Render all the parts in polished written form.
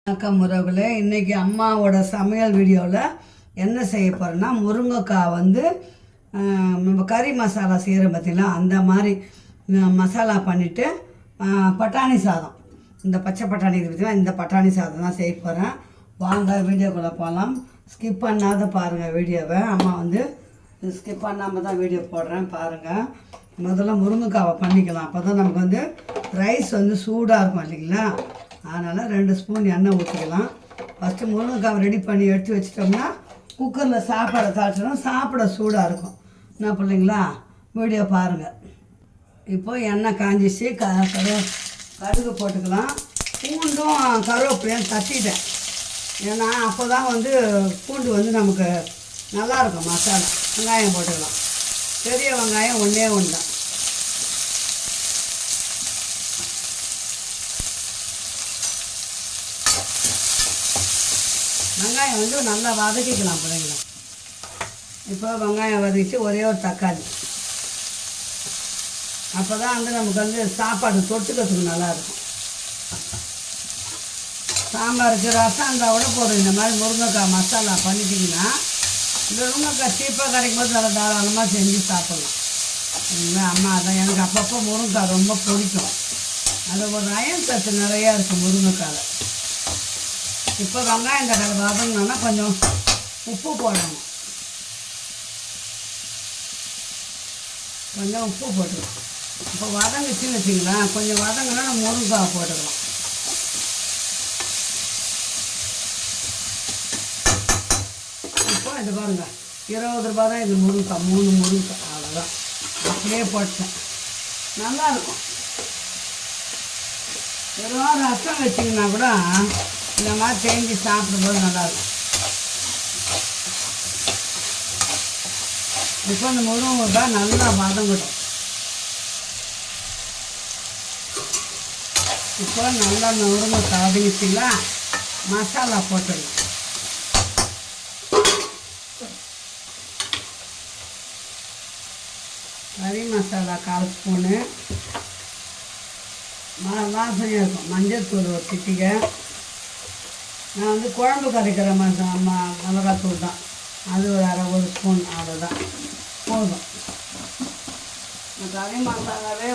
வணக்கம் உறவுகளே. இன்றைக்கி அம்மாவோட சமையல் வீடியோவில் என்ன செய்ய போகிறேன்னா, முருங்கைக்காய் நம்ம கறி மசாலா செய்கிற பார்த்திங்களா, அந்த மாதிரி மசாலா பண்ணிவிட்டு பட்டாணி சாதம், இந்த பச்சை பட்டாணி பார்த்திங்கன்னா இந்த பட்டாணி சாதம் தான் செய்ய போகிறேன். வாங்க வீடியோக்குள்ளே போகலாம். ஸ்கிப் பண்ணாத பாருங்கள் வீடியோவை. அம்மா ஸ்கிப் பண்ணாமல் தான் வீடியோ போடுறேன் பாருங்கள். முதல்ல முருங்கைக்காவை பண்ணிக்கலாம். அப்போ தான் நமக்கு ரைஸ் சூடாக இருக்கும் இல்லைங்களா. அதனால் 2 ஸ்பூன் எண்ணெய் ஊற்றிக்கலாம். ஃபஸ்ட்டு முருங்கைக்காவை ரெடி பண்ணி எடுத்து வச்சிட்டோம்னா குக்கரில் சாப்பாடை தாளிச்சிடும், சாப்பிட சூடாக இருக்கும். என்ன பிள்ளைங்களா, வீடியோ பாருங்கள். இப்போது எண்ணெய் காஞ்சிச்சு. கடுகு போட்டுக்கலாம். பூண்டும் கருவேப்பிலையும் தட்டிட்டேன். ஏன்னா அப்போ தான் பூண்டு நமக்கு நல்லாயிருக்கும் மசாலா. வெங்காயம் போட்டுக்கலாம். பெரிய வெங்காயம் ஒன்றே தான். வெங்காயம் நல்லா வதக்கிக்கலாம் பிள்ளைங்களா. இப்போ வெங்காயம் வதக்கிச்சு, ஒரே ஒரு தக்காளி. அப்போ தான் நமக்கு சாப்பாடு தொட்டுக்கிறதுக்கு நல்லாயிருக்கும். சாம்பாருக்கு ரசம் இருந்தால் கூட போதும். இந்த மாதிரி முருங்கைக்காய் மசாலா பண்ணிட்டிங்கன்னா இந்த முருங்கைக்காய் சீப்பாக கிடைக்கும் போது நல்லா தாராளமாக செஞ்சு சாப்பிட்லாம். சரிங்களா. அம்மா அதான் எனக்கு அப்பப்போ முருங்கைக்காய் ரொம்ப பிடிக்கும். அது ஒரு அயன் சத்து நிறையா இருக்குது முருங்கைக்காயில். இப்போ வெங்காயம் தக்காளி வதங்கினோன்னா கொஞ்சம் உப்பு போடணும். கொஞ்சம் உப்பு போட்டுக்கலாம். இப்போ வதங்கிச்சின்னு வச்சிங்களேன், கொஞ்சம் வதங்கினா நம்ம முருங்கைக்காய் போட்டுக்கலாம். இப்போ இது பாருங்கள், 20 ரூபா தான் இது முருங்கைக்காய். 3 முருங்கைக்காய் அவ்வளோதான். அப்படியே போட்டேன். நல்லாயிருக்கும். வெறும் ரசம் வச்சிங்கன்னா கூட இந்த மாதிரி செஞ்சு சாப்பிடும்போது நல்லாயிருக்கும். இப்போ இந்த முருங்கைக்காய் நல்லா வதங்கட்டும். இப்போ நல்லா இந்த முருங்கைக்காய் வதங்கிச்சிங்களா, மசாலா போட்டுடலாம். கறி மசாலா 1/4 ஸ்பூனு. வாசனையாக இருக்கும். மஞ்சள் தூள் ஒரு சிட்டிகை. நான் குழம்பு கரைக்கிற மிளகாத்தூள் தான், அது ஒரு ஸ்பூன். அவ்வளோதான் போதும். கறி மசாலாவே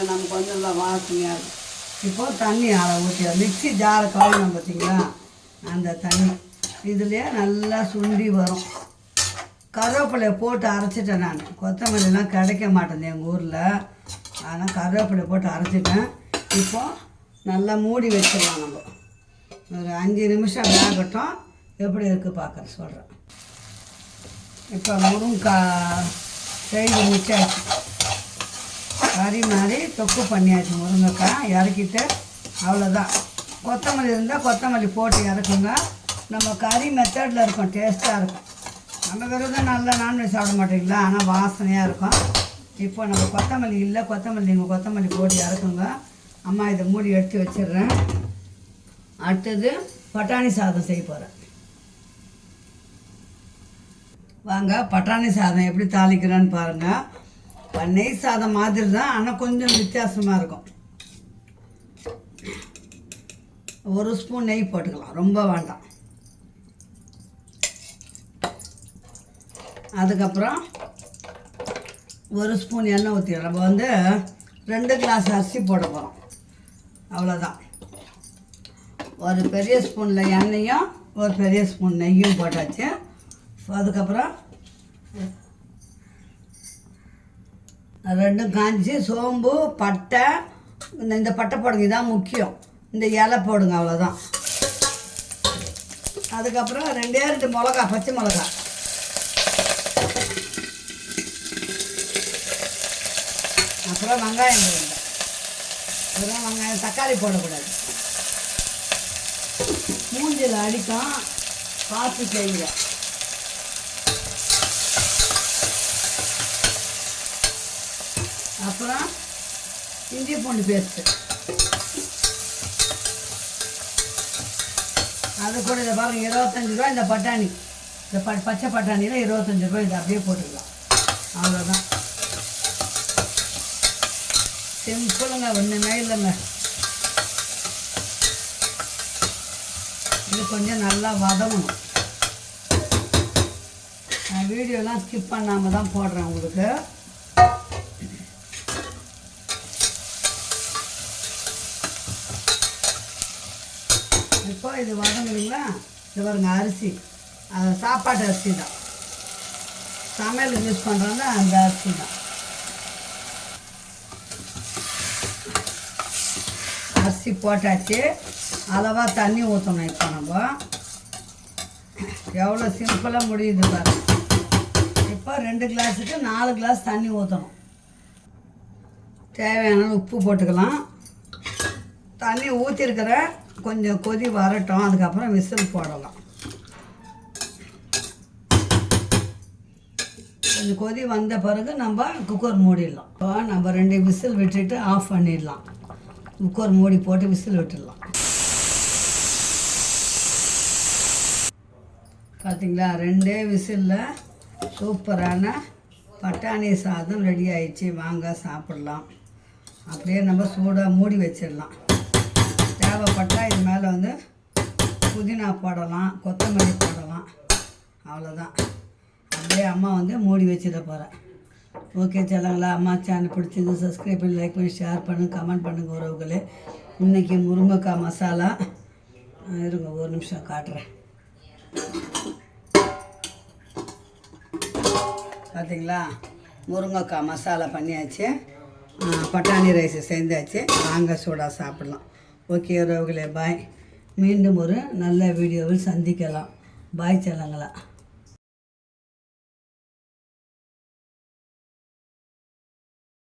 நமக்கு நல்லா வாசனையாக இருக்கும். இப்போது தண்ணி ஊற்றி மிக்ஸி ஜாரை கழுவினோம் பார்த்திங்களா, அந்த தண்ணி இதுலேயே நல்லா சுண்டி வரும். கருவேப்பிலையை போட்டு அரைச்சிட்டேன் நான். கொத்தமல்லிலாம் கிடைக்க மாட்டேன் எங்கள் ஊரில். ஆனால் கருவேப்பிலையை போட்டு அரைச்சிட்டேன். இப்போது நல்லா மூடி வச்சிடலாம். நம்ம ஒரு 5 நிமிஷம் வேகட்டும். எப்படி இருக்குது பார்க்குறேன் சொல்கிறேன். இப்போ முருங்கைக்காய் செய்து முடிச்சாச்சு. கறி மாதிரி தொக்கு பண்ணியாச்சு. முருங்கைக்காய் இறக்கிட்டு அவ்வளோதான். கொத்தமல்லி இருந்தால் கொத்தமல்லி போட்டு இறக்குங்க. நம்ம கறி மெத்தடில் இருக்கும், டேஸ்ட்டாக இருக்கும். நம்ம வெறும் நல்லா நான்வெஜ் சாப்பிட மாட்டீங்களா, ஆனால் வாசனையாக இருக்கும். இப்போ நம்ம கொத்தமல்லி இல்லை, கொத்தமல்லி போட்டு இறக்குங்க. அம்மா இதை மூடி எடுத்து வச்சிடுறேன். அடுத்தது பட்டாணி சாதம் செய்ய போகிறேன். வாங்க பட்டாணி சாதம் எப்படி தாளிக்கிறேன்னு பாருங்கள். நெய் சாதம் மாதிரி தான், ஆனால் கொஞ்சம் வித்தியாசமாக இருக்கும். 1 ஸ்பூன் நெய் போட்டுக்கலாம், ரொம்ப வேண்டாம். அதுக்கப்புறம் 1 ஸ்பூன் எண்ணெய் ஊற்றிக்கலாம். நம்ம 2 கிளாஸ் அரிசி போட போகிறோம். அவ்வளோதான். ஒரு பெரிய ஸ்பூனில் எண்ணெயும் ஒரு பெரிய ஸ்பூன் நெய்யும் போட்டாச்சு. அதுக்கப்புறம் 2 காஞ்சி சோம்பு பட்டை, இந்த பட்டை போடுங்க, இதான் முக்கியம். இந்த இலை போடுங்க, அவ்வளோதான். அதுக்கப்புறம் 2 மிளகா, பச்சை மிளகா. அப்புறம் வெங்காயம் போடுங்க. அப்புறம் வெங்காயம், தக்காளி போடக்கூடாது. மூஞ்சில் அடிக்கும், பார்த்து செய்யுங்க. அப்புறம் இஞ்சி பூண்டு பேஸ்ட்டு. அது கூட இதை பாருங்கள், 25 ரூபா இந்த பட்டாணி. இந்த பச்சை பட்டாணியில் 25 ரூபா. இதை அப்படியே போட்டுக்கலாம். அவ்வளோதான். சிம்பிளுங்க, ஒன்றுமே இல்லைங்க. இது கொஞ்சம் நல்லா வதங்கணும். நான் வீடியோலாம் ஸ்கிப் பண்ணாமல் தான் போடுறேன் உங்களுக்கு. இப்போ இது வதங்குறீங்களா? இது பாருங்க அரிசி, அது சாப்பாட்டு அரிசி தான், சமையலுக்கு யூஸ் பண்ணுறோன்னா அந்த அரிசி தான். அரிசி போட்டாச்சு, அளவாக தண்ணி ஊற்றணும். இப்போ நம்ம எவ்வளோ சிம்பிளாக முடியுது பாருங்க. இப்போ 2 கிளாஸுக்கு 4 கிளாஸ் தண்ணி ஊற்றணும். தேவையான உப்பு போட்டுக்கலாம். தண்ணி ஊற்றிருக்கிற கொஞ்சம் கொதி வரட்டும், அதுக்கப்புறம் விசில் போடலாம். கொஞ்சம் கொதி வந்த பிறகு நம்ம குக்கர் மூடிடலாம். இப்போ நம்ம 2 விசில் விட்டுட்டு ஆஃப் பண்ணிடலாம். குக்கர் மூடி போட்டு விசில் விட்டுடலாம். பார்த்திங்களா, 2 விசிலில் சூப்பரான பட்டாணி சாதம் ரெடி ஆயிடுச்சு. வாங்க சாப்பிட்லாம். அப்படியே நம்ம சூடாக மூடி வச்சிடலாம். தேவைப்பட்டால் இது மேலே வந்து புதினா போடலாம், கொத்தமல்லி போடலாம். அவ்வளோதான். அப்படியே அம்மா வந்து மூடி வச்சிட போகிறேன். ஓகே செல்லங்களா, அம்மா சேனல் பிடிச்சிருந்து சப்ஸ்கிரைப் பண்ணி, லைக் பண்ணி, ஷேர் பண்ணுங்கள், கமெண்ட் பண்ணுங்கள் உறவுகளே. இன்றைக்கி முருங்கைக்காய் மசாலா இருங்க, ஒரு நிமிஷம் காட்டுறேன். பார்த்தீங்களா, முருங்கைக்காய் மசாலா பண்ணியாச்சு, பட்டாணி ரைஸ் செஞ்சாச்சு. வாங்க சூடாக சாப்பிட்லாம். ஓகே உறவுகளே, பாய். மீண்டும் ஒரு நல்ல வீடியோவில் சந்திக்கலாம். பாய் செல்லங்களா.